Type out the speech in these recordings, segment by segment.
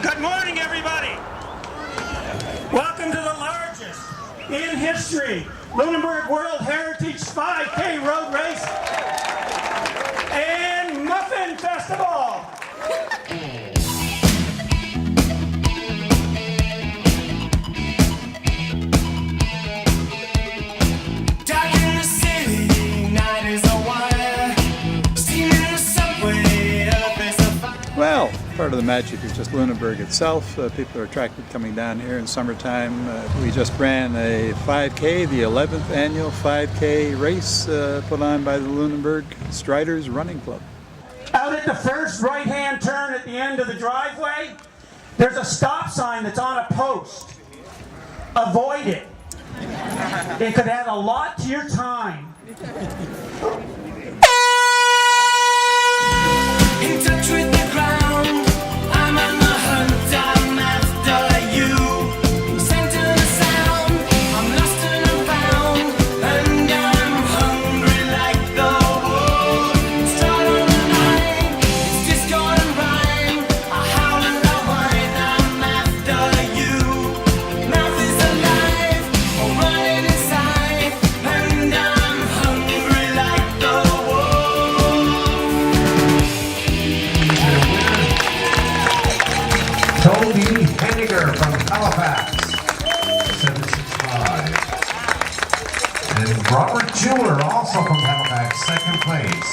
Good morning, everybody. Welcome to the largest in history Lunenburg World Heritage 5K road race and Muffin Festival. Well, part of the magic is just Lunenburg itself. People are attracted coming down here in summertime. We just ran a 5K, the 11th annual 5K race put on by the Lunenburg Striders Running Club. Out at the first right-hand turn at the end of the driveway, there's a stop sign that's on a post. Avoid it. It could add a lot to your time. In touch with the ground, I'm on the hunt, I'm after you. Center the sound, I'm lost and I'm found, and I'm hungry like the wolf. Start on the line, it's discord and rhyme. I howl and I whine, I'm after you. Mouth is alive, I'm running inside, and I'm hungry like the wolf. Toby Henniger from Halifax, 765. And Robert Jeweler, also from Halifax, second place.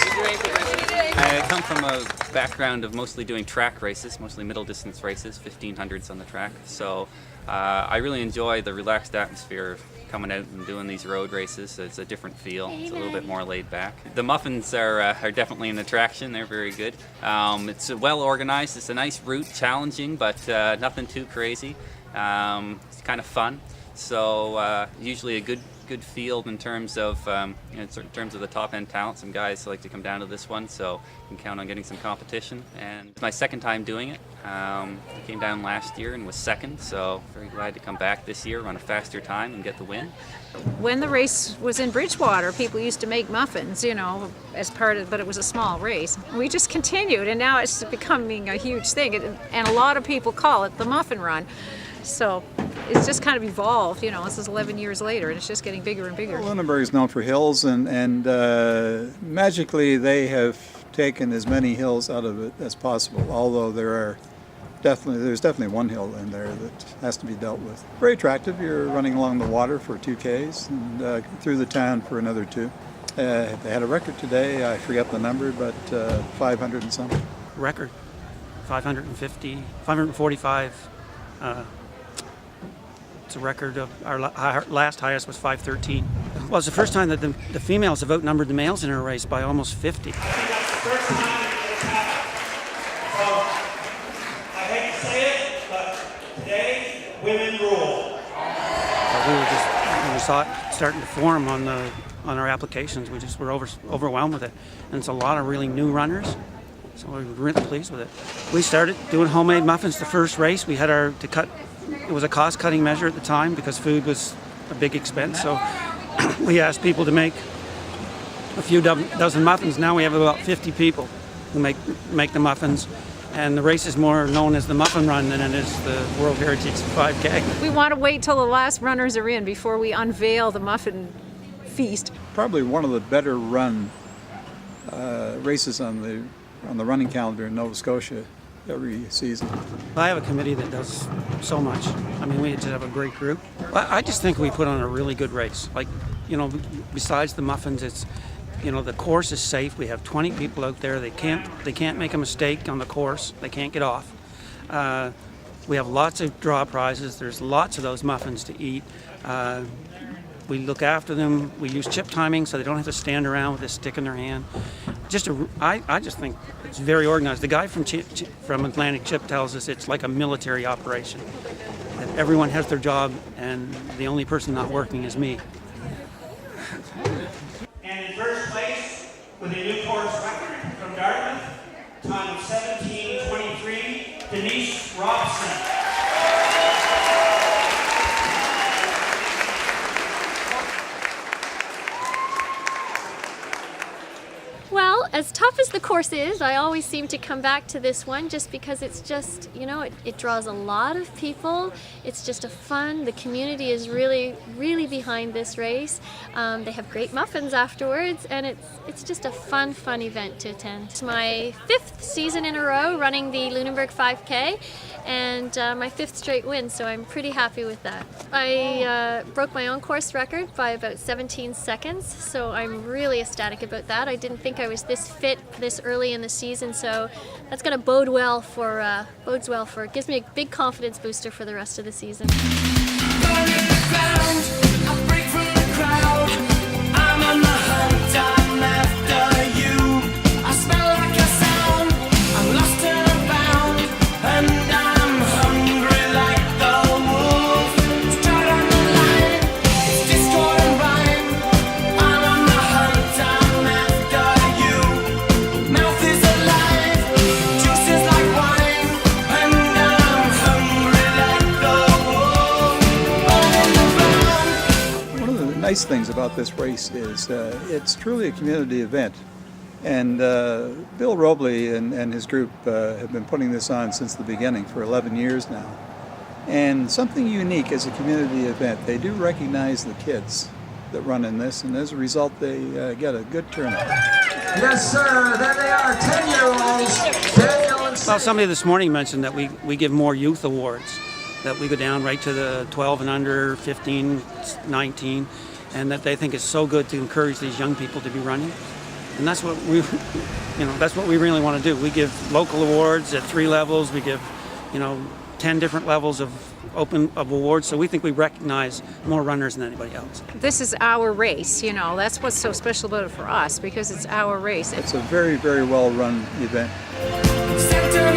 I come from a background of mostly doing track races, mostly middle distance races, 1500s on the track. So I really enjoy the relaxed atmosphere of coming out and doing these road races. It's a different feel. It's a little bit more laid back. The muffins are definitely an attraction. They're very good. It's well organized. It's a nice route, challenging, but nothing too crazy. It's kind of fun. So usually a good field in terms of in terms of the top end talent. Some guys like to come down to this one, so you can count on getting some competition. And it's my second time doing it. I came down last year and was second, so very glad to come back this year, run a faster time and get the win. When the race was in Bridgewater, people used to make muffins, you know, as part of, but it was a small race. We just continued, and now it's becoming a huge thing, and a lot of people call it the Muffin Run. So it's just kind of evolved, you know. This is 11 years later, and it's just getting bigger and bigger. Lunenburg is known for hills, and magically they have taken as many hills out of it as possible, although there's definitely one hill in there that has to be dealt with. Very attractive. You're running along the water for 2Ks and through the town for another 2. They had a record today. I forget the number, but 500 and something. Record 550, 545. It's a record of our last highest was 513. Well, it's the first time that the females have outnumbered the males in a race by almost 50. That's the first time it's happened. So, I hate to say it, but today, women rule. When we saw it starting to form on our applications, we just were overwhelmed with it. And it's a lot of really new runners, so we're really pleased with it. We started doing homemade muffins the first race. We had it was a cost-cutting measure at the time because food was a big expense, so we asked people to make a few dozen muffins. Now we have about 50 people who make the muffins, and the race is more known as the Muffin Run than it is the World Heritage 5K. We want to wait till the last runners are in before we unveil the muffin feast. Probably one of the better run races on the running calendar in Nova Scotia every season. I have a committee that does so much. I mean, we just have a great group. I just think we put on a really good race. Like, you know, besides the muffins, it's, you know, the course is safe. We have 20 people out there. They can't make a mistake on the course. They can't get off. We have lots of draw prizes. There's lots of those muffins to eat. We look after them. We use chip timing so they don't have to stand around with a stick in their hand. I just think it's very organized. The guy from Atlantic Chip tells us it's like a military operation. That everyone has their job, and the only person not working is me. And in first place, with a new course record from Dartmouth, time of 17:23, Denise Robson. Well, As tough as the course is, I always seem to come back to this one just because it's just, you know, it draws a lot of people. It's just a fun, the community is really, really behind this race. They have great muffins afterwards, and it's just a fun event to attend. It's my 5th season in a row running the Lunenburg 5K, and my 5th straight win, so I'm pretty happy with that. I broke my own course record by about 17 seconds, so I'm really ecstatic about that. I didn't think I was this fit this early in the season, so that's going to bode well for gives me a big confidence booster for the rest of the season. Nice things about this race is it's truly a community event, and Bill Robley and his group have been putting this on since the beginning for 11 years now. And something unique as a community event, they do recognize the kids that run in this, and as a result they get a good turnout. Yes, sir. There they are, 10-year-olds. Daniel and Well, somebody this morning mentioned that we give more youth awards, that we go down right to the 12 and under, 15, 19, and that they think it's so good to encourage these young people to be running. And that's what that's what we really want to do. We give local awards at 3 levels. We give, 10 different levels of awards. So we think we recognize more runners than anybody else. This is our race, that's what's so special about it for us, because it's our race. It's a very, very well run event. Center